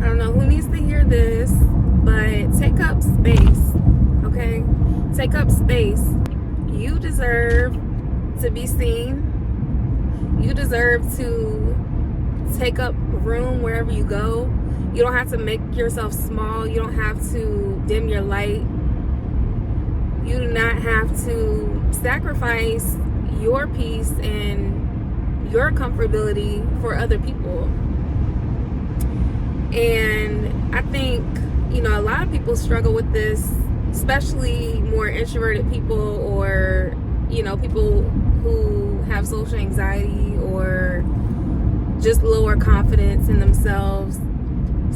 don't know who needs to hear this, but take up space, okay? Take up space. You deserve to be seen. You deserve to take up room wherever you go. You don't have to make yourself small. You don't have to dim your light. You do not have to sacrifice your peace and your comfortability for other people. And I think, a lot of people struggle with this, especially more introverted people or, people who have social anxiety or just lower confidence in themselves,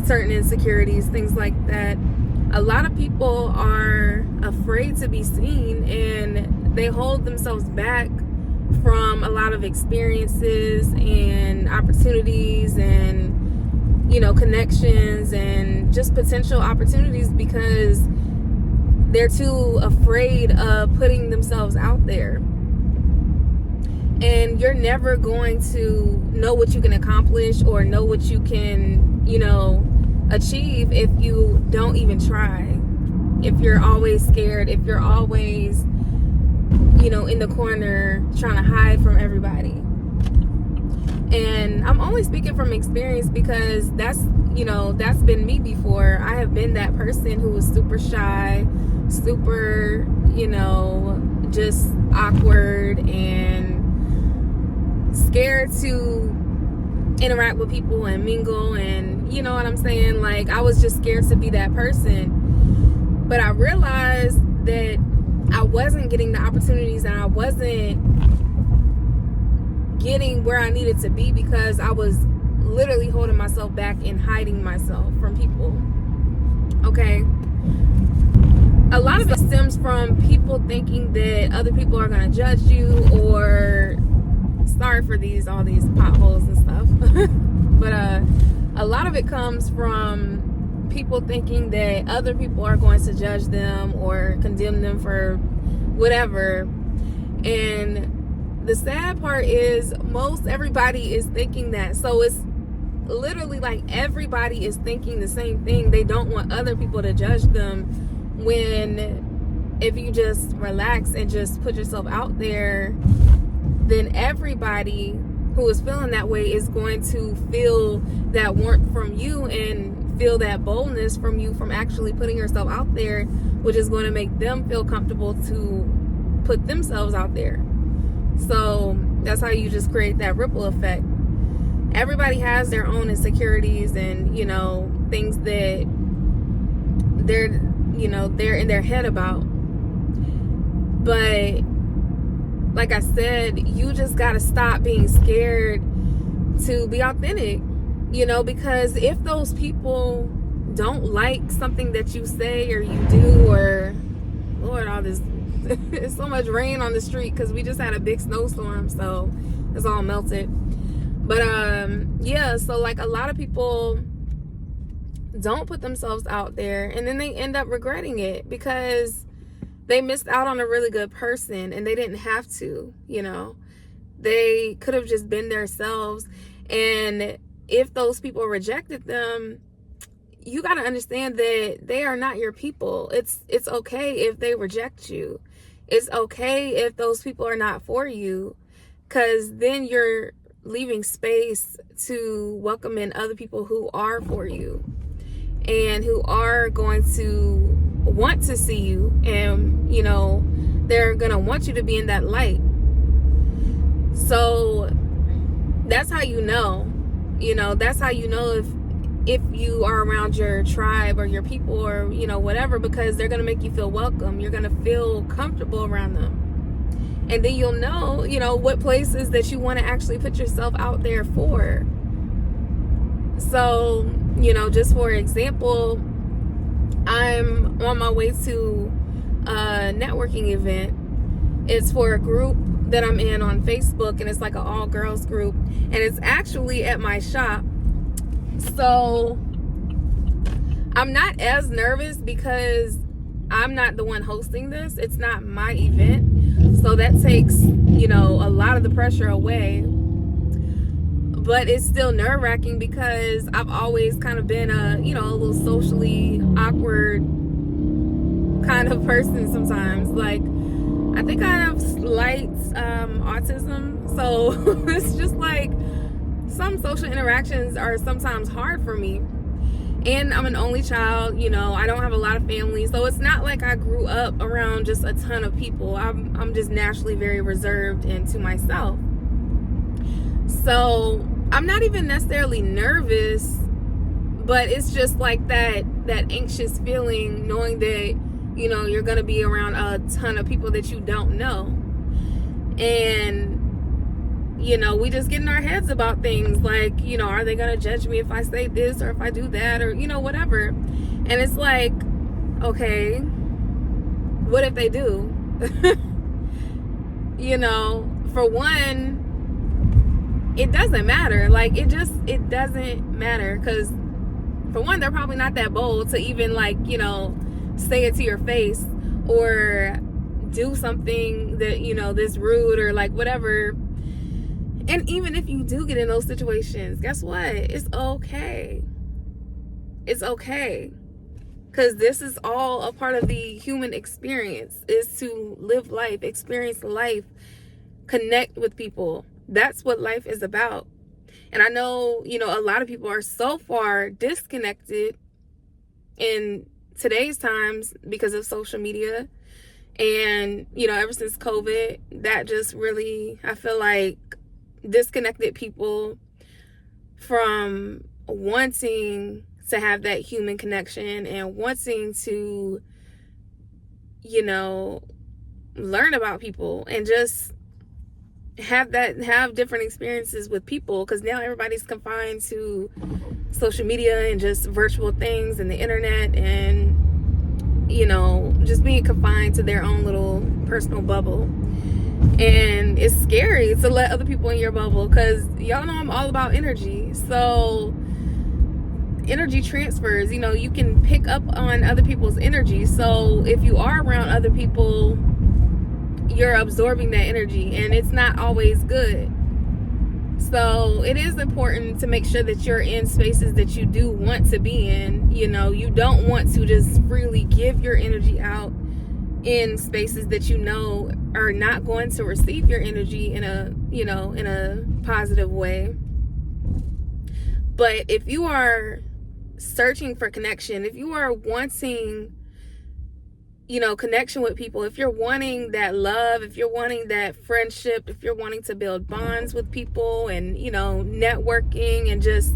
certain insecurities, things like that. A lot of people are afraid to be seen, and they hold themselves back from a lot of experiences and opportunities and connections and just potential opportunities because they're too afraid of putting themselves out there. And you're never going to know what you can accomplish or know what you can, achieve if you don't even try. If you're always scared, if you're always, in the corner trying to hide from everybody. And I'm only speaking from experience because that's been me before. I have been that person who was super shy, super, just awkward and scared to interact with people and mingle, and you know what I'm saying? Like, I was just scared to be that person. But I realized that I wasn't getting the opportunities and I wasn't getting where I needed to be because I was literally holding myself back and hiding myself from people. Okay? A lot of it stems from people thinking that other people are going to judge you, or sorry for all these potholes and stuff. But a lot of it comes from people thinking that other people are going to judge them or condemn them for whatever. And the sad part is most everybody is thinking that. So it's literally like everybody is thinking the same thing. They don't want other people to judge them, when if you just relax and just put yourself out there, then everybody who is feeling that way is going to feel that warmth from you and feel that boldness from you from actually putting yourself out there, which is going to make them feel comfortable to put themselves out there. So that's how you just create that ripple effect. Everybody has their own insecurities and, things that they're in their head about. But like I said, you just got to stop being scared to be authentic, because if those people don't like something that you say or you do, or Lord, all this, it's so much rain on the street because we just had a big snowstorm, so it's all melted. But yeah, so like a lot of people don't put themselves out there, and then they end up regretting it because they missed out on a really good person and they didn't have to, they could have just been themselves. And if those people rejected them, you got to understand that they are not your people. It's okay if they reject you. It's okay if those people are not for you, because then you're leaving space to welcome in other people who are for you and who are going to want to see you, and they're gonna want you to be in that light. So that's how that's how if you are around your tribe or your people or whatever, because they're gonna make you feel welcome. You're gonna feel comfortable around them, and then you'll know what places that you want to actually put yourself out there for. So just for example, I'm on my way to a networking event. It's for a group that I'm in on Facebook, and it's like an all girls group, and it's actually at my shop. So I'm not as nervous because I'm not the one hosting this. It's not my event, so that takes a lot of the pressure away. but it's still nerve-wracking because I've always kind of been a little socially awkward kind of person sometimes. Like, I think I have slight autism, so it's just like some social interactions are sometimes hard for me. And I'm an only child, I don't have a lot of family, so it's not like I grew up around just a ton of people. I'm just naturally very reserved and to myself. So I'm not even necessarily nervous, but it's just like that anxious feeling knowing that you're gonna be around a ton of people that you don't know. And we just get in our heads about things like, are they gonna judge me if I say this or if I do that, or whatever. And it's like, okay, what if they do? For one, it doesn't matter. Like, it doesn't matter, because for one, they're probably not that bold to even say it to your face or do something that that's rude or like whatever. And even if you do get in those situations, guess what? It's okay. It's okay. Because this is all a part of the human experience, is to live life, experience life, connect with people. That's what life is about. And I know, a lot of people are so far disconnected in today's times because of social media. And, ever since COVID, that just really, I feel like, disconnected people from wanting to have that human connection and wanting to learn about people and just have different experiences with people, because now everybody's confined to social media and just virtual things and the internet, and just being confined to their own little personal bubble. And it's scary to let other people in your bubble, because y'all know I'm all about energy. So energy transfers, you can pick up on other people's energy. So if you are around other people, you're absorbing that energy, and it's not always good. So it is important to make sure that you're in spaces that you do want to be in. You don't want to just freely give your energy out in spaces that are not going to receive your energy in a positive way. But if you are searching for connection, if you are wanting connection with people, if you're wanting that love, if you're wanting that friendship, if you're wanting to build bonds with people and networking and just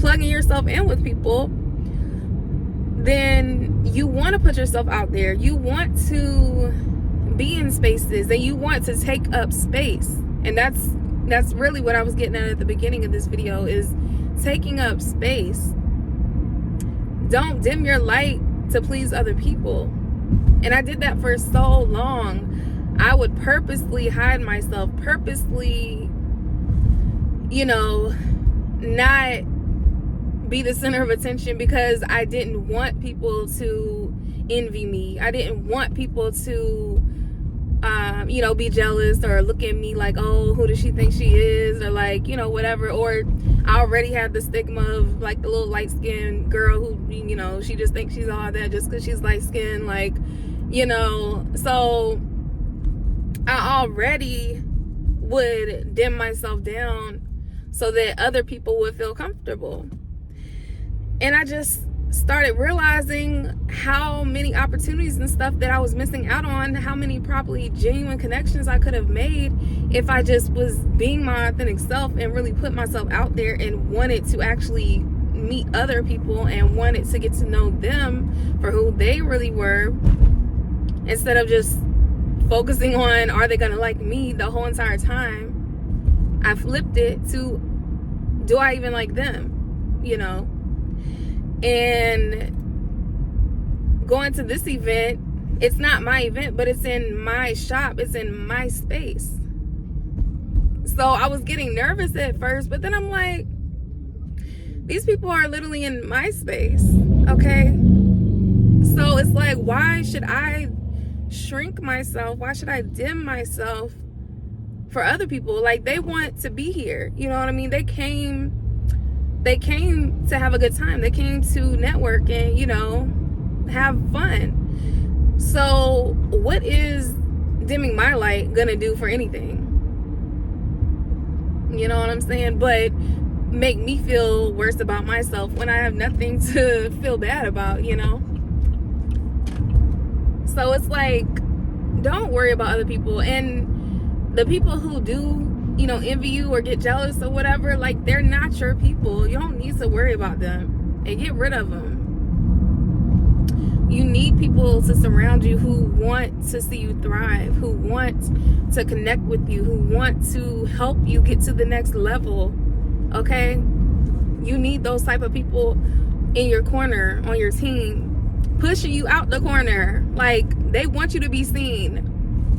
plugging yourself in with people, then you want to put yourself out there. You want to be in spaces and you want to take up space. And that's really what I was getting at the beginning of this video, is taking up space. Don't dim your light to please other people. And I did that for so long. I would purposely hide myself, purposely not be the center of attention, because I didn't want people to envy me. I didn't want people to be jealous or look at me like, oh, who does she think she is, or like whatever. Or I already had the stigma of like the little light-skinned girl who she just thinks she's all that just because she's light-skinned, like so I already would dim myself down so that other people would feel comfortable. And I just started realizing how many opportunities and stuff that I was missing out on, how many probably genuine connections I could have made if I just was being my authentic self and really put myself out there and wanted to actually meet other people and wanted to get to know them for who they really were, instead of just focusing on, are they gonna like me the whole entire time? I flipped it to, do I even like them? And going to this event, it's not my event, but it's in my shop, it's in my space. So I was getting nervous at first, but then I'm like, these people are literally in my space, okay? So it's like, why should I shrink myself? Why should I dim myself for other people. Like, they want to be here, you know what I mean? They came to have a good time. They came to network and, you know, have fun. So what is dimming my light gonna do for anything? You know what I'm saying? But make me feel worse about myself when I have nothing to feel bad about, you know? So it's like, don't worry about other people. And the people who do, you know, envy you or get jealous or whatever, like, they're not your people. You don't need to worry about them, and get rid of them. You need people to surround you who want to see you thrive, who want to connect with you, who want to help you get to the next level. Okay? You need those type of people in your corner, on your team, pushing you out the corner. Like, they want you to be seen.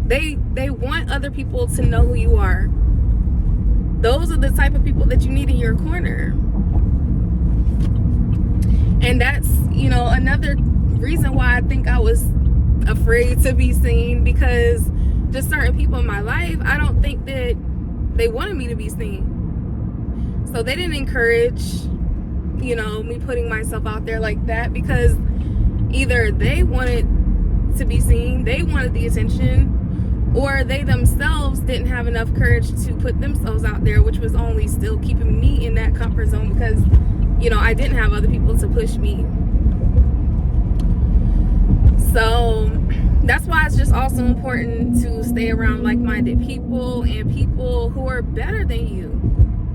They want other people to know who you are. Those are the type of people that you need in your corner. And that's, you know, another reason why I think I was afraid to be seen, because just certain people in my life, I don't think that they wanted me to be seen. So they didn't encourage, you know, me putting myself out there like that, because either they wanted to be seen, they wanted the attention, or they themselves didn't have enough courage to put themselves out there, which was only still keeping me in that comfort zone, because, you know, I didn't have other people to push me. So that's why it's just also important to stay around like-minded people and people who are better than you,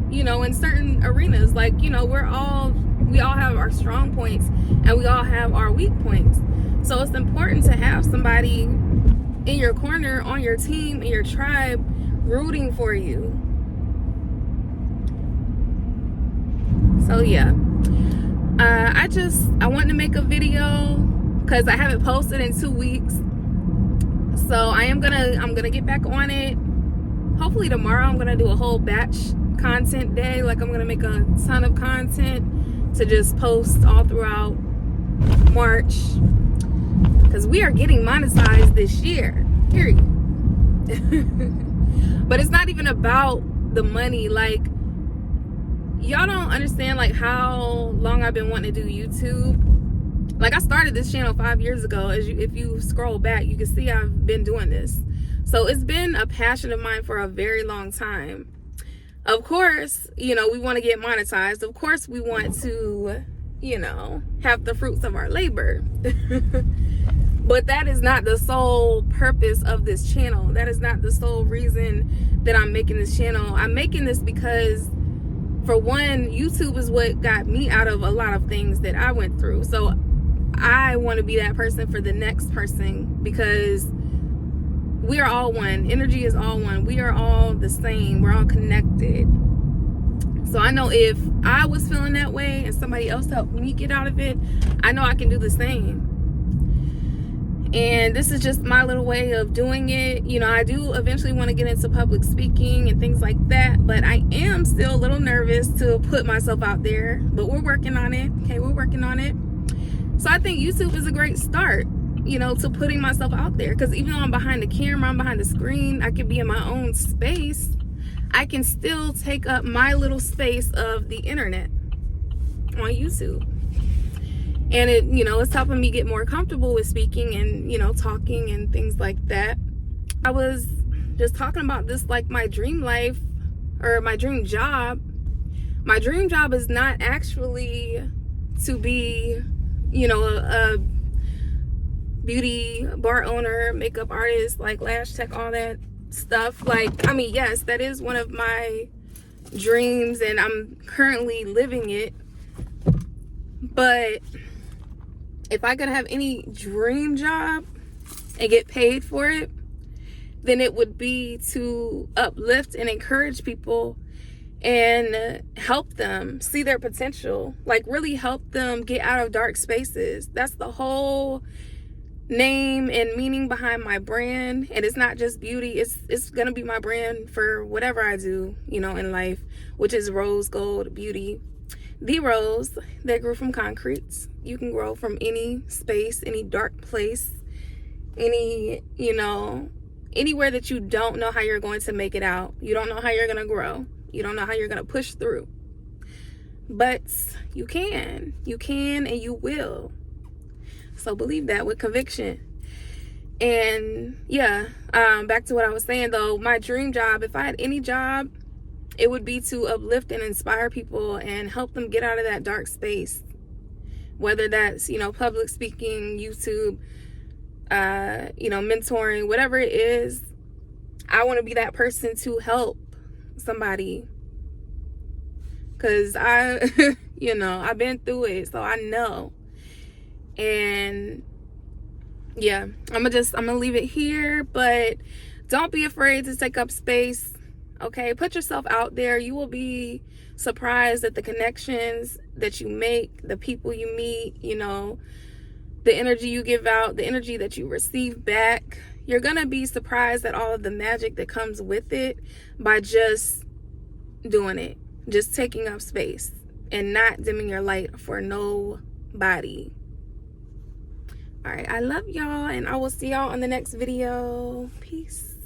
you know, in certain arenas. Like, you know, we all have our strong points and we all have our weak points. So it's important to have somebody in your corner, on your team, in your tribe, rooting for you. So yeah, I wanted to make a video because I haven't posted in 2 weeks. So I'm gonna get back on it. Hopefully tomorrow I'm gonna do a whole batch content day. Like, I'm gonna make a ton of content to just post all throughout March, because we are getting monetized this year, period. But it's not even about the money. Like, y'all don't understand like how long I've been wanting to do YouTube. Like, I started this channel 5 years ago. If you scroll back, you can see I've been doing this. So it's been a passion of mine for a very long time. Of course, you know, we want to get monetized. Of course, we want to, you know, have the fruits of our labor. But that is not the sole purpose of this channel. That is not the sole reason that I'm making this channel. I'm making this because, for one, YouTube is what got me out of a lot of things that I went through. So I want to be that person for the next person, because we are all one. Energy is all one. We are all the same. We're all connected. So I know if I was feeling that way and somebody else helped me get out of it, I know I can do the same. And this is just my little way of doing it. You know, I do eventually want to get into public speaking and things like that, but I am still a little nervous to put myself out there. But we're working on it. Okay, we're working on it. So I think YouTube is a great start, you know, to putting myself out there. Because even though I'm behind the camera, I'm behind the screen, I can be in my own space. I can still take up my little space of the internet on YouTube. And it, you know, it's helping me get more comfortable with speaking and, you know, talking and things like that. I was just talking about this, like, my dream life or my dream job. My dream job is not actually to be, you know, a beauty bar owner, makeup artist, like lash tech, all that stuff. Like, I mean, yes, that is one of my dreams and I'm currently living it. But if I could have any dream job and get paid for it, then it would be to uplift and encourage people and help them see their potential. Like, really help them get out of dark spaces. That's the whole name and meaning behind my brand. And it's not just beauty. It's gonna be my brand for whatever I do, you know, in life, which is Rose Gold Beauty. The rose that grew from concrete. You can grow from any space, any dark place, any, you know, Anywhere that you don't know how you're going to make it out, you don't know how you're going to grow, you don't know how you're going to push through, but you can and you will. So believe that with conviction. And yeah, back to what I was saying though, my dream job, if I had any job, it would be to uplift and inspire people and help them get out of that dark space. Whether that's, public speaking, YouTube, mentoring, whatever it is, I want to be that person to help somebody. Cause I've been through it, so I know. And yeah, I'm gonna leave it here, but don't be afraid to take up space. Okay, put yourself out there. You will be surprised at the connections that you make, the people you meet, the energy you give out, the energy that you receive back. You're gonna be surprised at all of the magic that comes with it by just doing it, just taking up space and not dimming your light for nobody. All right, I love y'all, and I will see y'all on the next video. Peace.